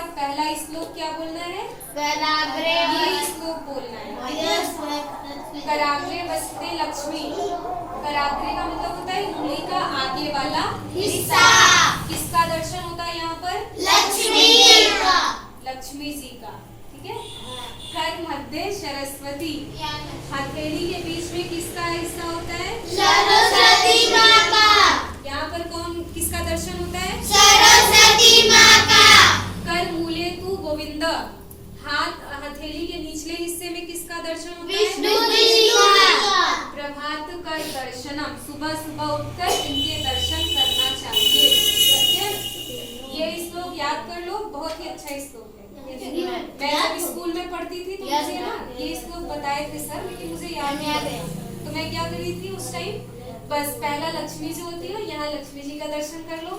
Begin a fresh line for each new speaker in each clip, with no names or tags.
पर पहला श्लोक क्या बोलना है?
कराग्रे
ये श्लोक बोलना है। कराग्रे वसते लक्ष्मी। कराग्रे का मतलब होता है उंगली का आगे वाला
हिस्सा।
किसका दर्शन होता है यहाँ पर?
लक्ष्मी का।
लक्ष्मी जी का। ठीक है। कर मध्य सरस्वती। हथेली के बीच में किसका हिस्सा होता है?
सरस्वती माँ का।
यहाँ पर कौन किसका दर्शन होता है?
सरस्वती माँ का।
कर मूले तू गोविंद। हाथ हथेली के निचले हिस्से में किसका दर्शन होता है?
विष्णु जी का।
प्रभात कर दर्शनम। सुबह सुबह उठकर इनके दर्शन करना चाहिए। ठीक है? ये श्लोक याद कर लो, बहुत ही अच्छा श्लोक है। मैं जब स्कूल में पढ़ती थी तो मुझे ना ये श्लोक बताए थे सर, लेकिन मुझे याद नहीं आता। तो मैं क्या कर रही थी उस टाइम, बस पहला लक्ष्मी जी होती है, यहाँ लक्ष्मी जी का दर्शन कर लो,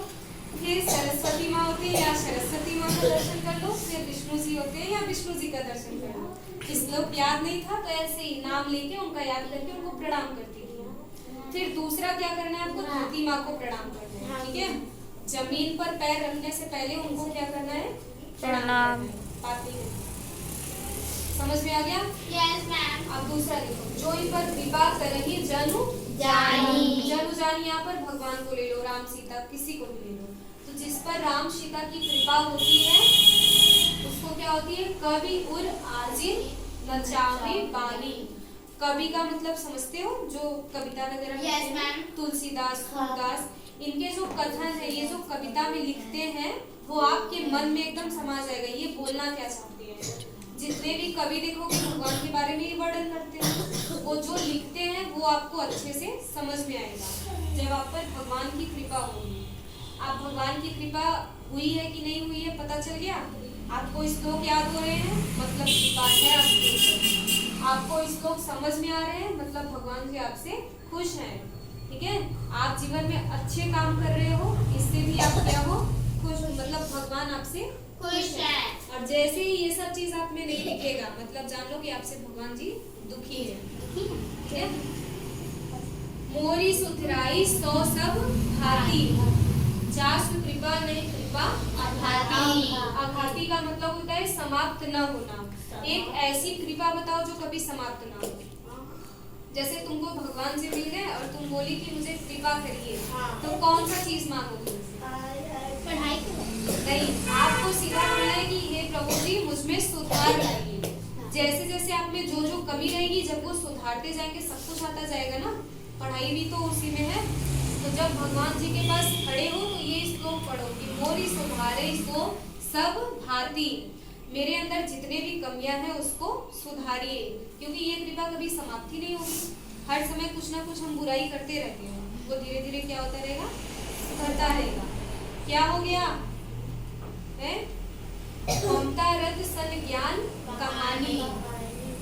फिर सरस्वती माँ होती है, यहाँ सरस्वती माँ का दर्शन कर लो, फिर विष्णु जी होते हैं, यहाँ विष्णु जी का दर्शन कर लो। श्लोक याद नहीं था तो ऐसे ही नाम लेके उनका याद करके उनको प्रणाम करती थी। फिर दूसरा क्या करना है आपको? धरती माँ को प्रणाम करना है। ठीक है? जमीन पर पैर रखने से पहले उनको क्या करना है? प्रणाम। समझ में आ गया?
Yes ma'am.
अब दूसरा देखो, जो इन पर कृपा करही जनु
जानी।
जनु जानी यहाँ पर भगवान को ले लो, राम सीता किसी को भी ले लो। तो जिस पर राम सीता की कृपा होती है उसको क्या होती है? कवि उर आजिर नचावे बानी। कवि का मतलब समझते हो? जो कविता वगैरह लिखते हैं।
मैम।
तुलसीदास, सूरदास, इनके जो कथन है, ये जो कविता में लिखते हैं वो आपके मन में एकदम समा जाएगा, ये बोलना क्या चाहते हैं। जितने भी कवि देखोगे भगवान के बारे में ही वर्णन करते हैं, वो जो लिखते हैं वो आपको अच्छे से समझ में आएगा जब आप पर भगवान की कृपा होगी। आप भगवान की कृपा हुई है कि नहीं हुई है पता चल गया? आपको श्लोक याद हो रहे हैं मतलब कृपा है आपके ऊपर। आपको श्लोक समझ में आ रहे हैं मतलब भगवान जी आपसे खुश हैं। ठीक है? आप जीवन में अच्छे काम कर रहे हो, इससे भी आप क्या हो? खुश, मतलब भगवान आपसे
खुश है।
और जैसे ही ये सब चीज आप में नहीं दिखेगा मतलब जान लो कि आपसे भगवान जी दुखी है। ठीक है? मोरी सुधराई सौ सब भांति, जासु कृपा नहीं कृपा
अघाती।
अघाती का मतलब होता है समाप्त न होना। एक ऐसी कृपा बताओ जो कभी समाप्त ना हो। जैसे तुमको भगवान से मिल गए और तुम बोली कि मुझे कृपा करिए, तो कौन सा चीज मांगोगे?
पढ़ाई
नहीं, आपको सीधा बोलना है कि हे प्रभु जी मुझमें सुधार लाइए। जैसे जैसे आप में जो जो कमी रहेगी जब वो सुधारते जाएंगे सब कुछ आता जाएगा ना। पढ़ाई भी तो उसी में है। तो जब भगवान जी के पास खड़े हो तो ये श्लोक पढ़ो कि मोरी सुधारे सो सब भांति, मेरे अंदर जितने भी कमियां हैं उसको सुधारिए, क्योंकि ये कृपा कभी समाप्ति नहीं होगी। हर समय कुछ ना कुछ हम बुराई करते रहते हैं, वो धीरे धीरे क्या होता रहेगा? सुधरता रहेगा। क्या हो गया है? ममता रथ सन ज्ञान कहानी।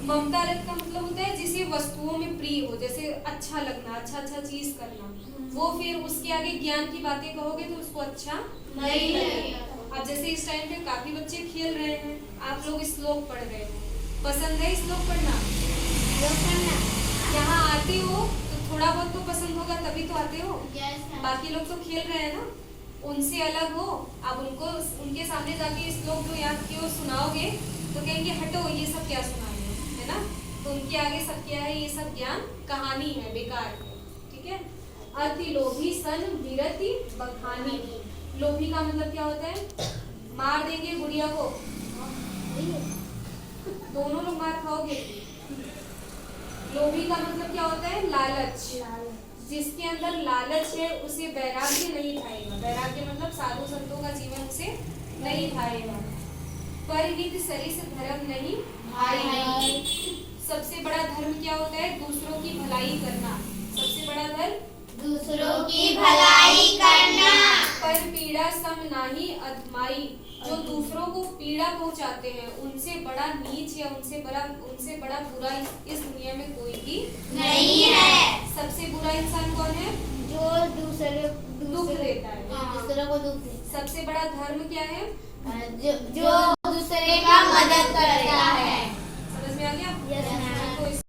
ममता रथ का मतलब होता है जिसे वस्तुओं में प्रिय हो, जैसे अच्छा लगना, अच्छा अच्छा चीज करना, वो फिर उसके आगे ज्ञान की बातें कहोगे तो उसको अच्छा नहीं लगेगा। अब जैसे इस टाइम पे काफी बच्चे खेल रहे हैं, आप लोग श्लोक पढ़ रहे हो, पसंद है श्लोक पढ़ना? यहाँ आते हो तो थोड़ा बहुत तो पसंद होगा तभी तो आते हो। बाकी लोग तो खेल रहे हैं ना, उनसे अलग हो। अब उनको उनके सामने जाके श्लोक जो याद किए सुनाओगे तो कहेंगे हटो ये सब क्या सुना रहे है ना। तो उनके आगे सब क्या है? ये सब ज्ञान कहानी है, बेकार है। ठीक है? अति लोभी सन विरति बखानी। लोभी का मतलब क्या होता है? मार देंगे गुड़िया को, दोनों लोग मार खाओगे। लोभी का मतलब क्या होता है? लालच। जिसके अंदर लालच है उसे वैराग्य नहीं खाएगा। वैराग्य मतलब साधु संतों का जीवन उसे नहीं खाएगा। परहित सरिस धर्म नहीं भाई। सबसे बड़ा धर्म क्या होता है? दूसरों की भलाई करना। सबसे बड़ा धर्म
दूसरों की भलाई करना।
पर पीड़ा सम नाही अधमाई। जो दूसरों को पीड़ा पहुंचाते हैं उनसे बड़ा नीच या उनसे बड़ा बुरा इस दुनिया में कोई भी
नहीं है।
सबसे बुरा इंसान कौन है?
जो दूसरे
दुख देता है।
दूसरों को दुख देता है।
सबसे बड़ा धर्म क्या है?
जो